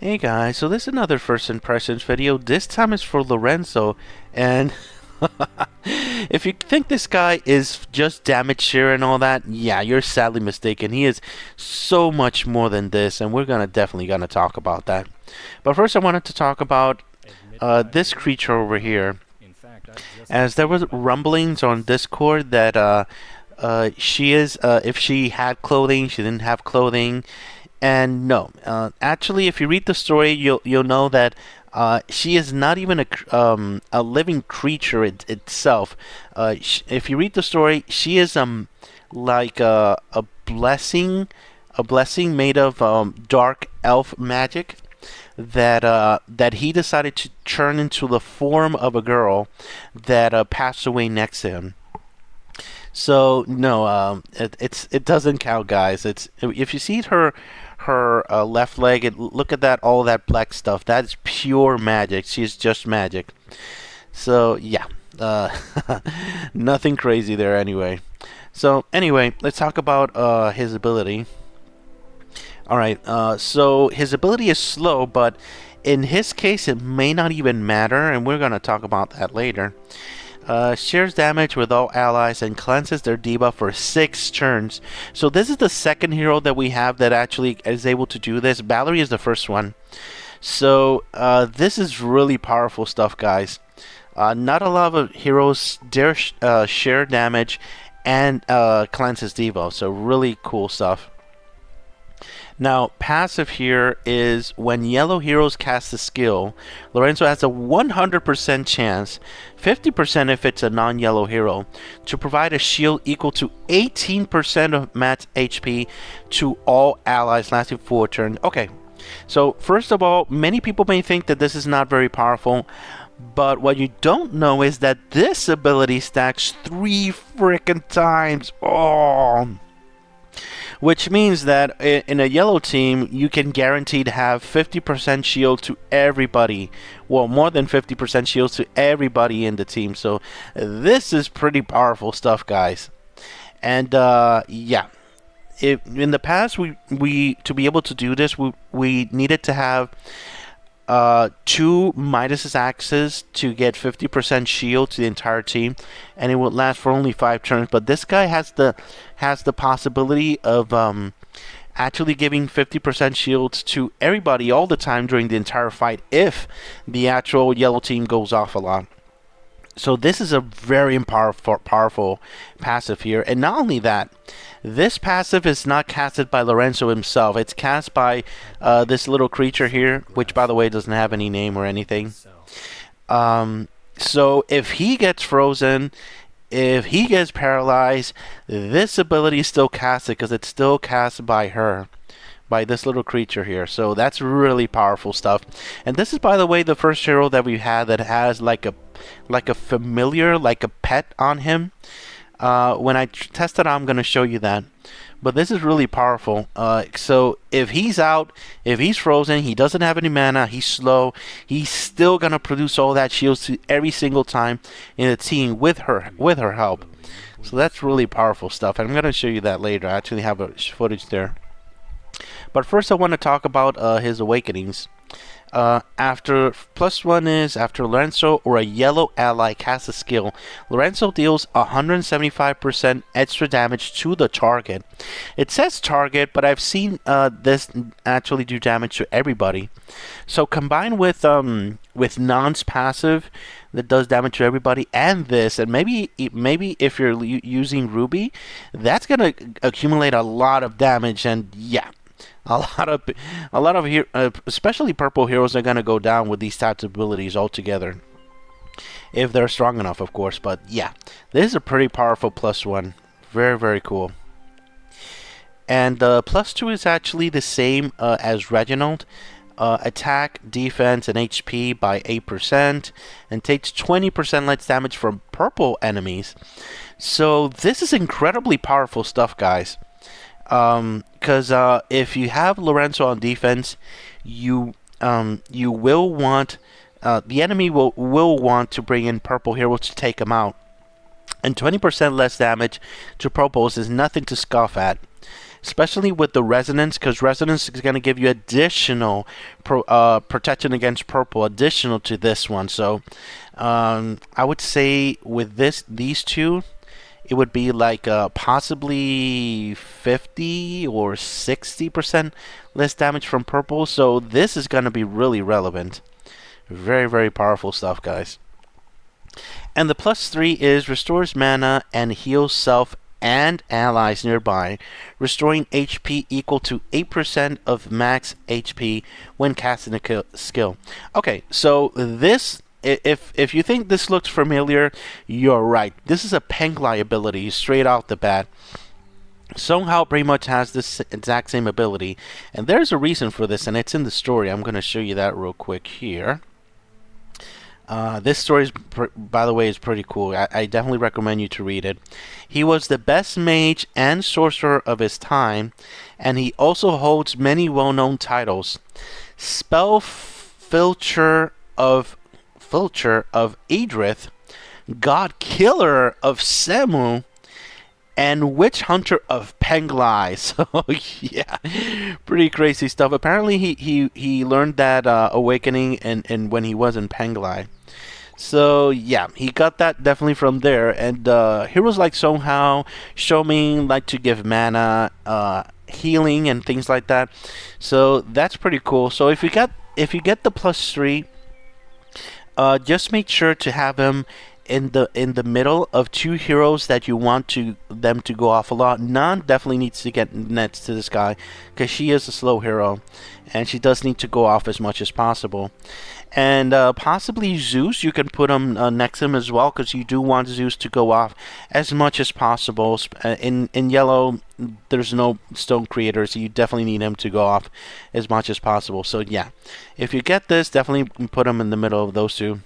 Hey guys, so this is another first impressions video. This time is for Lorenzo, and if you think this guy is just damage share and all that, yeah, you're sadly mistaken. He is so much more than this, and we're definitely gonna talk about that. But first, I wanted to talk about this creature over here, as there was rumblings on Discord that she is if she had clothing, she didn't have clothing. And no, actually, if you read the story, you'll know that she is not even a living creature itself. If you read the story, she is like a blessing made of dark elf magic that he decided to turn into the form of a girl that passed away next to him. So no, it doesn't count, guys. It's if you see her left leg, look at that, all that black stuff. That's pure magic. She's just magic. So yeah, nothing crazy there anyway. So anyway, let's talk about his ability. All right, so his ability is slow, but in his case, it may not even matter, and we're gonna talk about that later. Shares damage with all allies and cleanses their debuff for 6 turns. So this is the second hero that we have that actually is able to do this. Valerie is the first one. So this is really powerful stuff, guys. Not a lot of heroes dare share damage and cleanses debuff. So really cool stuff. Now, passive here is when yellow heroes cast a skill, Lorenzo has a 100% chance, 50% if it's a non-yellow hero, to provide a shield equal to 18% of max HP to all allies lasting 4 turns. Okay, so first of all, many people may think that this is not very powerful, but what you don't know is that this ability stacks 3 freaking times. Oh! Which means that in a yellow team, you can guarantee to have 50% shield to everybody. Well, more than 50% shields to everybody in the team. So this is pretty powerful stuff, guys. And yeah, in the past, we to be able to do this, we needed to have 2 Midas axes to get 50% shield to the entire team, and it would last for only 5 turns. But this guy has the possibility of actually giving 50% shields to everybody all the time during the entire fight if the actual yellow team goes off a lot. So this is a very powerful passive here. And not only that, this passive is not casted by Lorenzo himself. It's cast by this little creature here, which, by the way, doesn't have any name or anything. So if he gets frozen, if he gets paralyzed, this ability is still casted because it's still cast by her, by this little creature here. So that's really powerful stuff. And this is, by the way, the first hero that we've had that has like a familiar, like a pet on him. When I test it, I'm going to show you that. But this is really powerful. So if he's out, if he's frozen, he doesn't have any mana, he's slow, he's still going to produce all that shields to every single time in the team with her help. So that's really powerful stuff. I'm going to show you that later. I actually have a footage there. But first I want to talk about his awakenings. After +1 is after Lorenzo or a yellow ally casts a skill, Lorenzo deals 175% extra damage to the target. It says target, but I've seen this actually do damage to everybody. So combined with Non's passive that does damage to everybody, and this, and maybe if you're using Ruby, that's gonna accumulate a lot of damage. And yeah, a lot of especially purple heroes are gonna go down with these types of abilities altogether, if they're strong enough, of course. But yeah, this is a pretty powerful +1. Very cool. And +2 is actually the same as Reginald. Attack, defense, and HP by 8%, and takes 20% less damage from purple enemies. So this is incredibly powerful stuff, guys. Because if you have Lorenzo on defense, you will want the enemy will want to bring in purple heroes to take him out, and 20% less damage to purples is nothing to scoff at. especially with the resonance, because resonance is going to give you additional protection against purple, additional to this one. So I would say with these two, it would be like possibly 50 or 60% less damage from purple. So this is going to be really relevant. Very, very powerful stuff, guys. And the +3 is restores mana and heals self and allies nearby, restoring HP equal to 8% of max HP when casting a skill. Okay, so this, if you think this looks familiar, you're right. This is a Penglai ability straight off the bat. Songhao pretty much has this exact same ability, and there's a reason for this, and it's in the story. I'm going to show you that real quick here. This story, by the way, is pretty cool. I definitely recommend you to read it. He was the best mage and sorcerer of his time, and he also holds many well-known titles. Spell Filcher of Idrith, God Killer of Semu, and Witch Hunter of Penglai. So yeah, pretty crazy stuff. Apparently he learned that awakening and when he was in Penglai. So yeah, he got that definitely from there. And heroes like Songhao, Shomin like to give mana, healing and things like that. So that's pretty cool. So if you get the +3, just make sure to have him in the middle of two heroes that you want them to go off a lot. Nan definitely needs to get next to this guy because she is a slow hero, and she does need to go off as much as possible. And possibly Zeus, you can put him next to him as well, because you do want Zeus to go off as much as possible. In yellow, there's no stone creator, so you definitely need him to go off as much as possible. So yeah, if you get this, definitely put him in the middle of those two.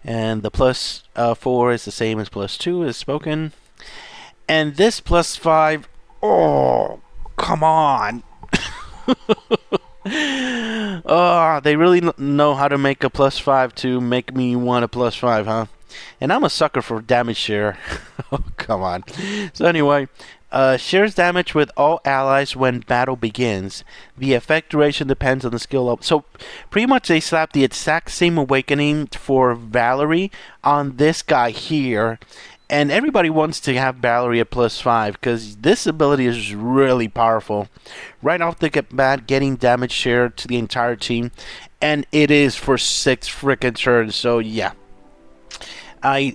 And the +4 is the same as +2 as spoken. And this +5, oh, come on. Oh, they really know how to make a +5 to make me want a +5, huh? And I'm a sucker for damage share. Oh, come on. So anyway, shares damage with all allies when battle begins. The effect duration depends on the skill level. So pretty much they slapped the exact same awakening for Valerie on this guy here. And everybody wants to have Valerie at +5 because this ability is really powerful. Right off the bat, getting damage share to the entire team. And it is for 6 freaking turns. So yeah. I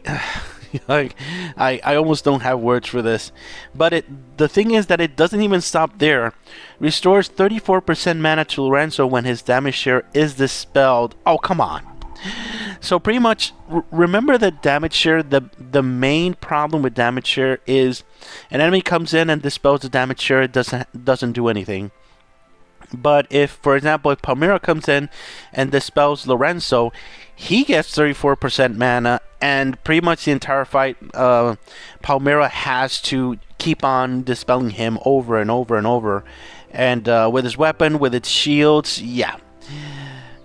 almost don't have words for this. But the thing is that it doesn't even stop there. Restores 34% mana to Lorenzo when his damage share is dispelled. Oh, come on. So pretty much, remember that damage share, the main problem with damage share is an enemy comes in and dispels the damage share, it doesn't do anything. But if, for example, if Palmyra comes in and dispels Lorenzo, he gets 34% mana, and pretty much the entire fight, Palmyra has to keep on dispelling him over and over and over. And with his weapon, with its shields, yeah.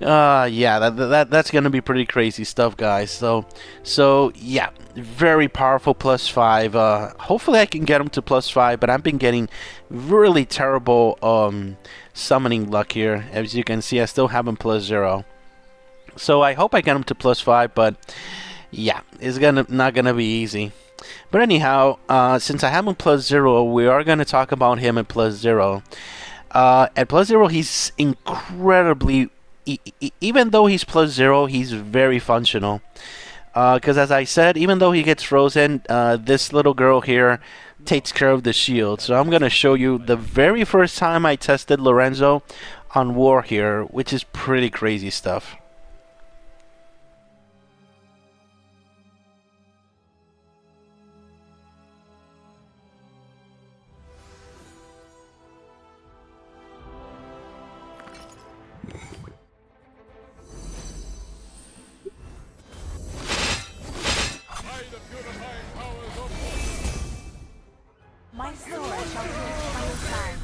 Yeah, that's gonna be pretty crazy stuff, guys. So yeah, very powerful +5. Hopefully I can get him to +5, but I've been getting really terrible summoning luck here. As you can see, I still have him +0. So I hope I get him to +5, but yeah, it's not gonna be easy. But anyhow, since I have him +0, we are gonna talk about him at +0. At +0, he's incredibly. Even though he's +0, he's very functional. Because as I said, even though he gets frozen, this little girl here takes care of the shield. So I'm going to show you the very first time I tested Lorenzo on War here, which is pretty crazy stuff. My sword shall pierce my side.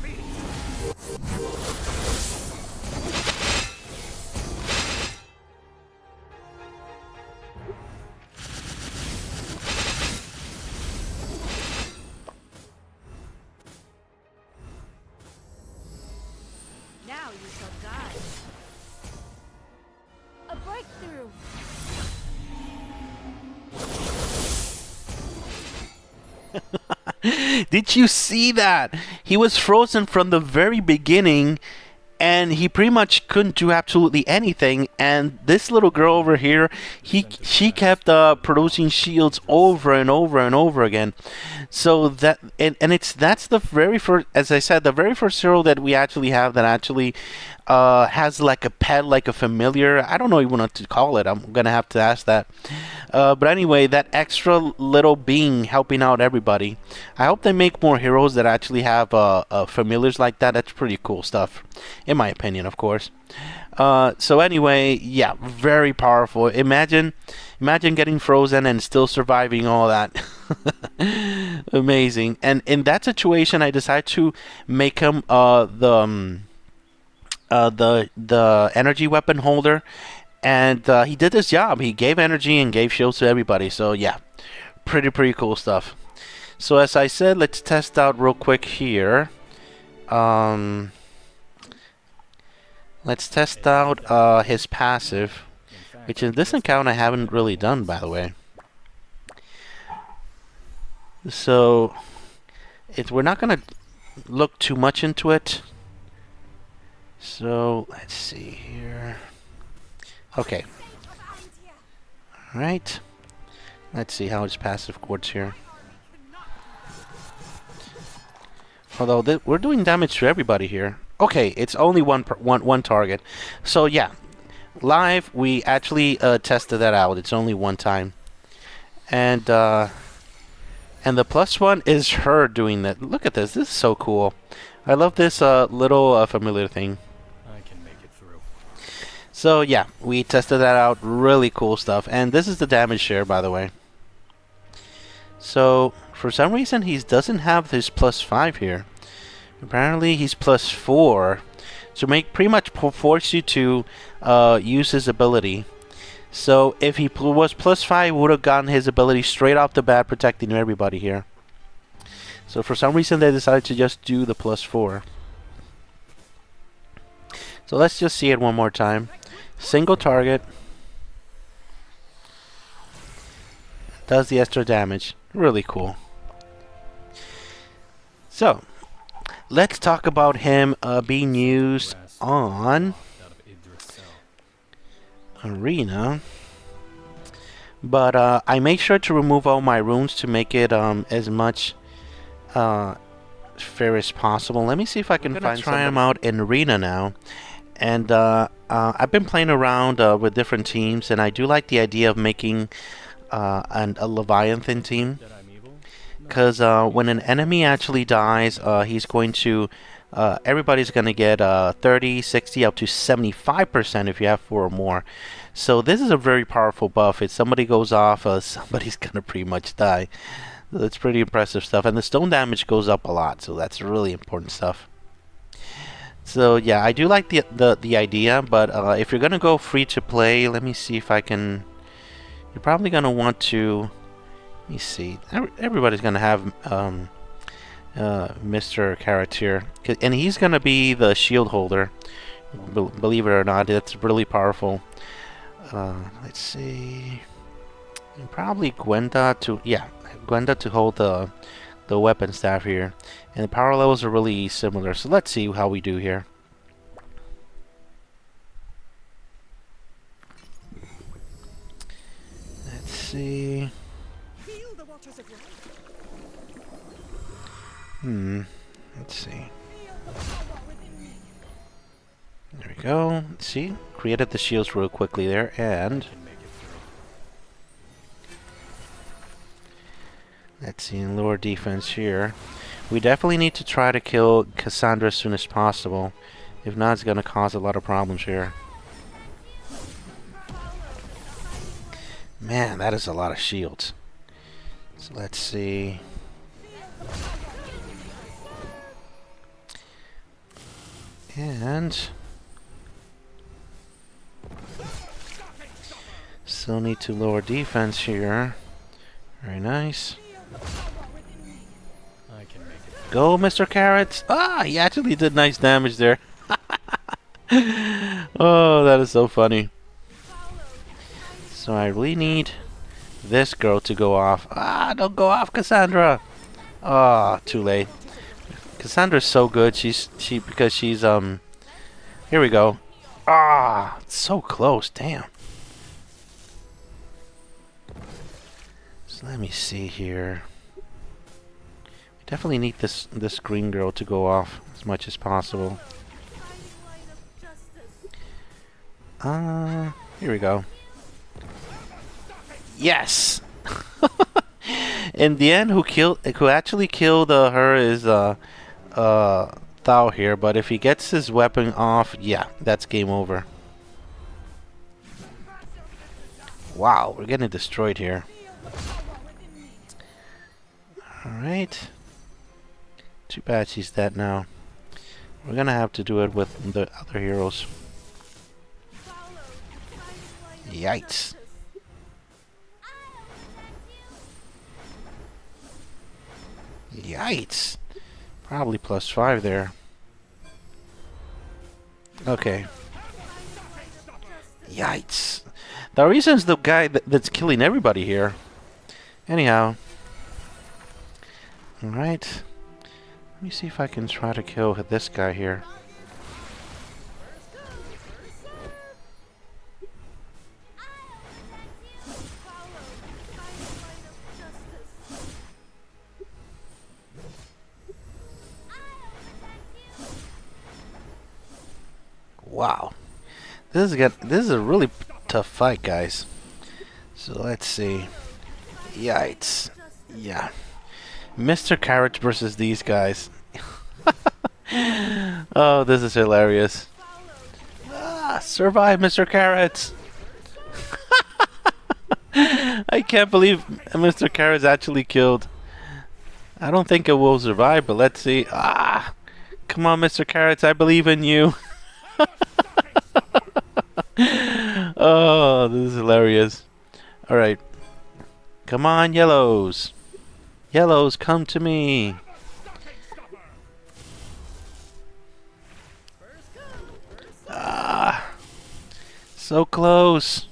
Breakthrough. Did you see that? He was frozen from the very beginning, and he pretty much couldn't do absolutely anything. And this little girl over here, she kept producing shields over and over and over again. So that and that's the very first, as I said, the very first hero that we actually have that actually has like a pet, like a familiar. I don't know even what to call it. I'm gonna have to ask that. But anyway, that extra little being helping out everybody. I hope they make more heroes that actually have familiars like that. That's pretty cool stuff, in my opinion, of course. So anyway, yeah, very powerful. Imagine getting frozen and still surviving all that. Amazing. And in that situation, I decided to make him the energy weapon holder, and he did his job. He gave energy and gave shields to everybody. So yeah, pretty cool stuff. So as I said, let's test out real quick here. Let's test out his passive, which in this account I haven't really done, by the way. So we're not gonna look too much into it. So let's see here. Okay. All right. Let's see how his passive works here. Although we're doing damage to everybody here. Okay, it's only one target. So yeah, live we actually tested that out. It's only one time, and the +1 is her doing that. Look at this. This is so cool. I love this little familiar thing. I can make it through. So yeah, we tested that out. Really cool stuff. And this is the damage share, by the way. So for some reason he doesn't have this +5 here. Apparently he's +4. So pretty much force you to use his ability. So if he was +5, would have gotten his ability straight off the bat, protecting everybody here. So for some reason they decided to just do the +4. So let's just see it one more time. Single target. Does the extra damage. Really cool. So let's talk about him being used on Arena. But I made sure to remove all my runes to make it as much fair as possible. Let me see if I can try him out in Arena now. And I've been playing around with different teams, and I do like the idea of making a Leviathan team. Because when an enemy actually dies, he's going to... everybody's going to get 30, 60, up to 75% if you have 4 or more. So this is a very powerful buff. If somebody goes off, somebody's going to pretty much die. That's pretty impressive stuff. And the stone damage goes up a lot, so that's really important stuff. So yeah, I do like the idea, but if you're going to go free to play, let me see if I can... You're probably going to want to... Let me see. Everybody's going to have Mr. Character. And he's going to be the shield holder. Believe it or not, it's really powerful. Let's see. And probably Gwenda to... Yeah, Gwenda to hold the weapon staff here. And the power levels are really similar. So let's see how we do here. Let's see... Let's see. There we go. See? Created the shields real quickly there, and... Let's see, in lower defense here. We definitely need to try to kill Cassandra as soon as possible. If not, it's going to cause a lot of problems here. Man, that is a lot of shields. So let's see... And still need to lower defense here. Very nice. Go, Mr. Carrots! Ah, he actually did nice damage there. Oh, that is so funny. So I really need this girl to go off. Ah, don't go off, Cassandra. Ah, too late. Cassandra's so good. Because she's Here we go. Ah, so close. Damn. So let me see here. We definitely need this green girl to go off as much as possible. Here we go. Yes. In the end, who actually killed her is Thao here. But if he gets his weapon off, yeah, that's game over. Wow, we're getting destroyed here. All right. Too bad she's dead now. We're gonna have to do it with the other heroes. Yikes. Yikes. Probably +5 there. Okay. Yikes. The reason's the guy that's killing everybody here. Anyhow. Alright. Let me see if I can try to kill this guy here. Wow. This is a really tough fight, guys. So let's see. Yikes. Yeah. Mr. Carrot versus these guys. Oh, this is hilarious. Ah, survive, Mr. Carrots. I can't believe Mr. Carrot's actually killed. I don't think it will survive, but let's see. Ah, come on, Mr. Carrots, I believe in you. Oh, this is hilarious. Alright. Come on, yellows. Yellows, come to me. Ah, so close.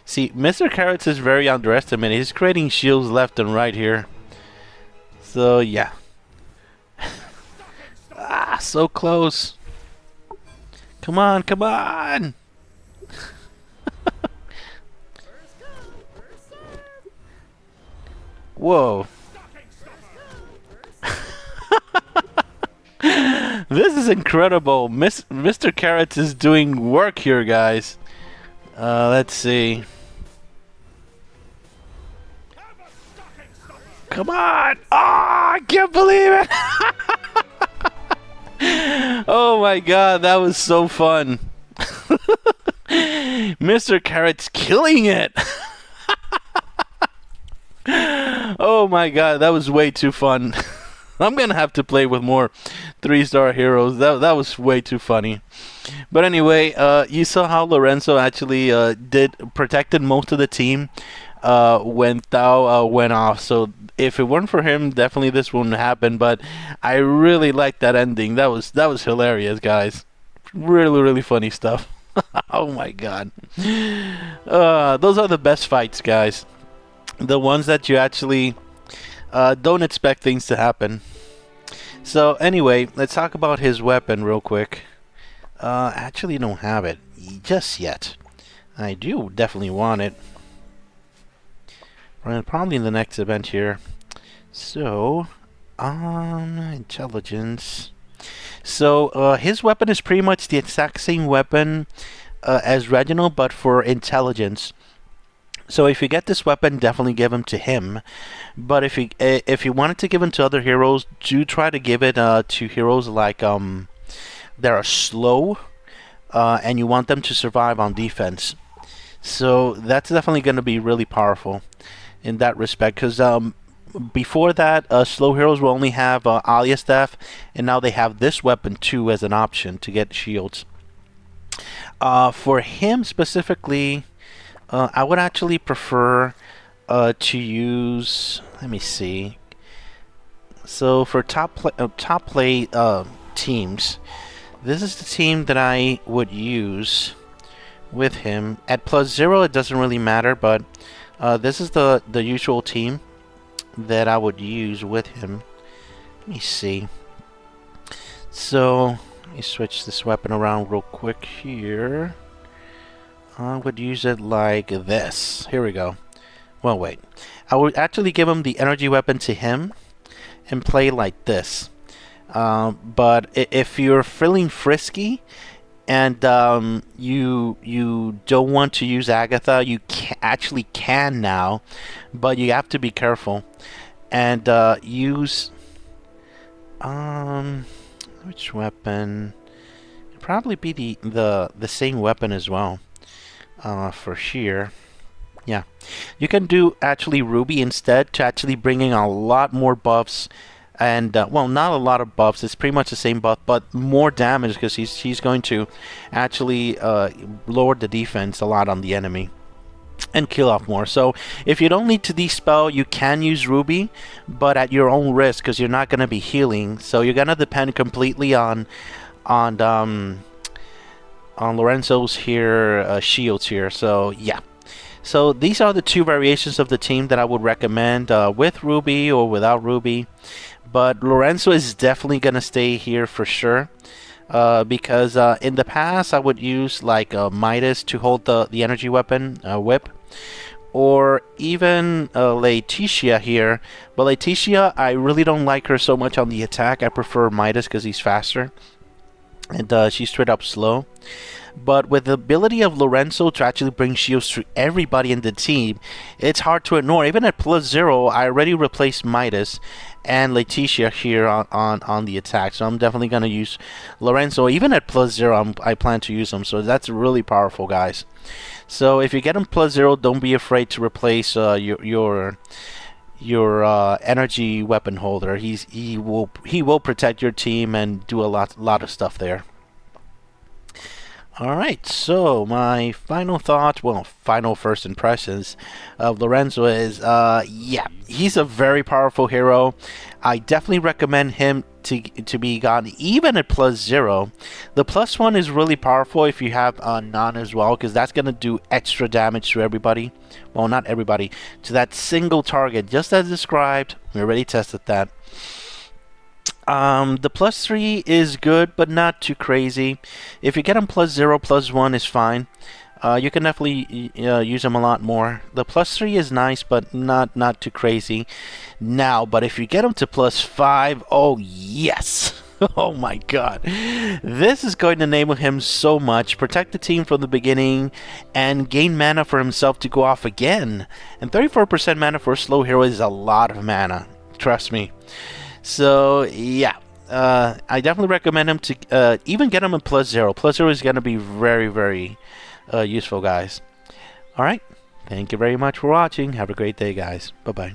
See, Mr. Carrots is very underestimated. He's creating shields left and right here. So, yeah. Ah, so close. Come on, come on. Whoa. This is incredible. Mr. Carrots is doing work here, guys. Let's see. Come on! Oh, I can't believe it! Oh my god, that was so fun. Mr. Carrot's killing it! Oh my god, that was way too fun. I'm gonna have to play with more 3-star heroes. That was way too funny. But anyway, you saw how Lorenzo actually protected most of the team when Thao went off. So if it weren't for him, definitely this wouldn't happen. But I really liked that ending. That was hilarious, guys. Really funny stuff. Oh my god. Those are the best fights, guys. The ones that you actually don't expect things to happen. So anyway, let's talk about his weapon real quick. Actually don't have it just yet. I do definitely want it. Probably in the next event here. So, intelligence. So, his weapon is pretty much the exact same weapon as Reginald, but for intelligence. So if you get this weapon, definitely give him to him. But if you wanted to give him to other heroes, do try to give it to heroes like that are slow, and you want them to survive on defense. So that's definitely going to be really powerful in that respect. Because before that, slow heroes will only have Alia staff, and now they have this weapon too as an option to get shields. For him specifically, I would actually prefer to use. Let me see. So for top play teams, this is the team that I would use with him. At +0, it doesn't really matter, but this is the usual team that I would use with him. Let me see. So, let me switch this weapon around real quick here. I would use it like this. Here we go. Well, wait. I would actually give him the energy weapon to him and play like this. But if you're feeling frisky and you don't want to use Agatha, you actually can now, but you have to be careful and use which weapon? It'd probably be the same weapon as well for sheer. Yeah, you can do actually Ruby instead to actually bring in a lot more buffs. And well, not a lot of buffs. It's pretty much the same buff, but more damage because she's going to actually lower the defense a lot on the enemy and kill off more. So if you don't need to dispel, you can use Ruby, but at your own risk because you're not going to be healing. So you're going to depend completely on Lorenzo's here shields here. So yeah. So these are the two variations of the team that I would recommend with Ruby or without Ruby. But Lorenzo is definitely going to stay here for sure. Because in the past I would use like Midas to hold the energy weapon, whip. Or even Laetitia here. But Laetitia, I really don't like her so much on the attack. I prefer Midas because he's faster. And she's straight up slow. But with the ability of Lorenzo to actually bring shields to everybody in the team, it's hard to ignore. Even at +0, I already replaced Midas and Laetitia here on the attack. So I'm definitely going to use Lorenzo. Even at +0, I plan to use him. So that's really powerful, guys. So if you get him +0, don't be afraid to replace your energy weapon holder. He will protect your team and do a lot of stuff there. Alright, so my final thought, well, final first impressions of Lorenzo is, yeah, he's a very powerful hero. I definitely recommend him to be gotten even at +0. The +1 is really powerful if you have Nan as well, because that's going to do extra damage to everybody. Well, not everybody, to that single target, just as described. We already tested that. The +3 is good, but not too crazy. If you get him +0, +1 is fine. You can definitely use him a lot more. The +3 is nice, but not too crazy. Now, but if you get him to +5, oh yes! Oh my god. This is going to enable him so much. Protect the team from the beginning and gain mana for himself to go off again. And 34% mana for a slow hero is a lot of mana. Trust me. So yeah, I definitely recommend him to even get him a +0. +0 is going to be very useful, guys. Alright, thank you very much for watching. Have a great day, guys. Bye-bye.